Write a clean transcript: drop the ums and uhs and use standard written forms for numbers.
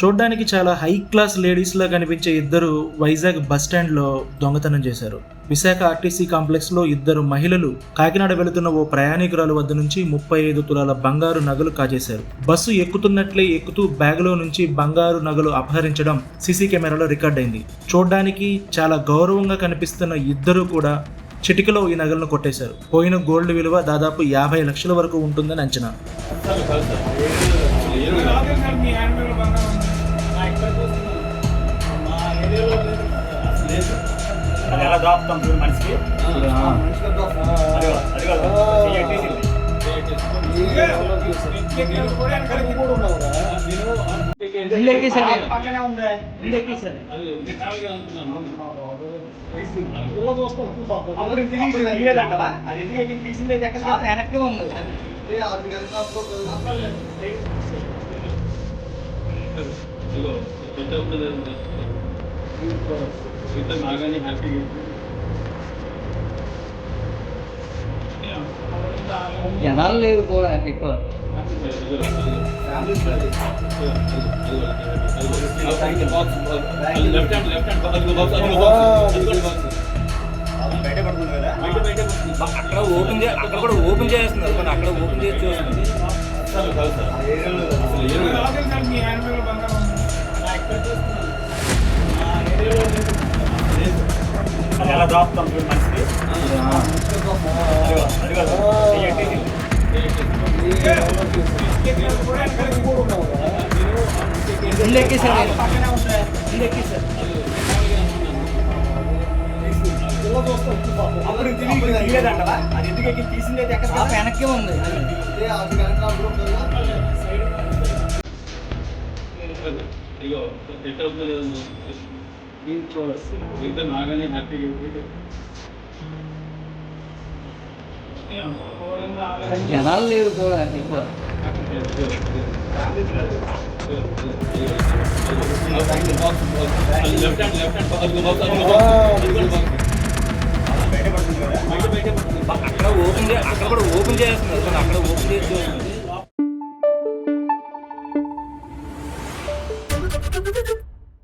చూడ్డానికి చాలా high class లేడీస్లా కనిపించే ఇద్దరు వైజాగ్ బస్ స్టాండ్లో దొంగతనం చేశారు. విశాఖ ఆర్టీసీ కాంప్లెక్స్లో ఇద్దరు మహిళలు కాకినాడ వెళుతున్న ఓ ప్రయాణికురాలు వద్ద నుంచి 35 తులాల బంగారు నగలు కాజేశారు. బస్సు ఎక్కుతున్నట్లే ఎక్కుతూ బ్యాగులో నుంచి బంగారు నగలు అపహరించడం సీసీ కెమెరాలో రికార్డైంది. చూడ్డానికి చాలా గౌరవంగా కనిపిస్తున్న ఇద్దరు కూడా చిటికలో ఈ నగలను కొట్టేశారు. పోయిన గోల్డ్ విలువ దాదాపు 50 లక్షల వరకు ఉంటుందని అంచనా. ఎలా దాపుతాం చూడు మనిషికి వెనక్కి ఉంది. జనాలు లేదు కూడా ఎక్కువ. అక్కడ ఓపెన్ అక్కడ కూడా ఓపెన్ చేస్తున్నారు, కానీ అక్కడ ఓపెన్ చేసి చూస్తుంది. ఎలా దాపుతాం చూడు మనిషికి అప్పుడు తీయలేదంటవా? అది ఎందుకు ఎక్కి తీసింది? వెనక్కి ఉంది. జనాలు లేదు కూడా ఎక్కువ. అక్కడ ఓపెన్ అక్కడ కూడా ఓపెన్ చేస్తున్నారు, కానీ అక్కడ ఓపెన్ చేసి చూస్తుంది.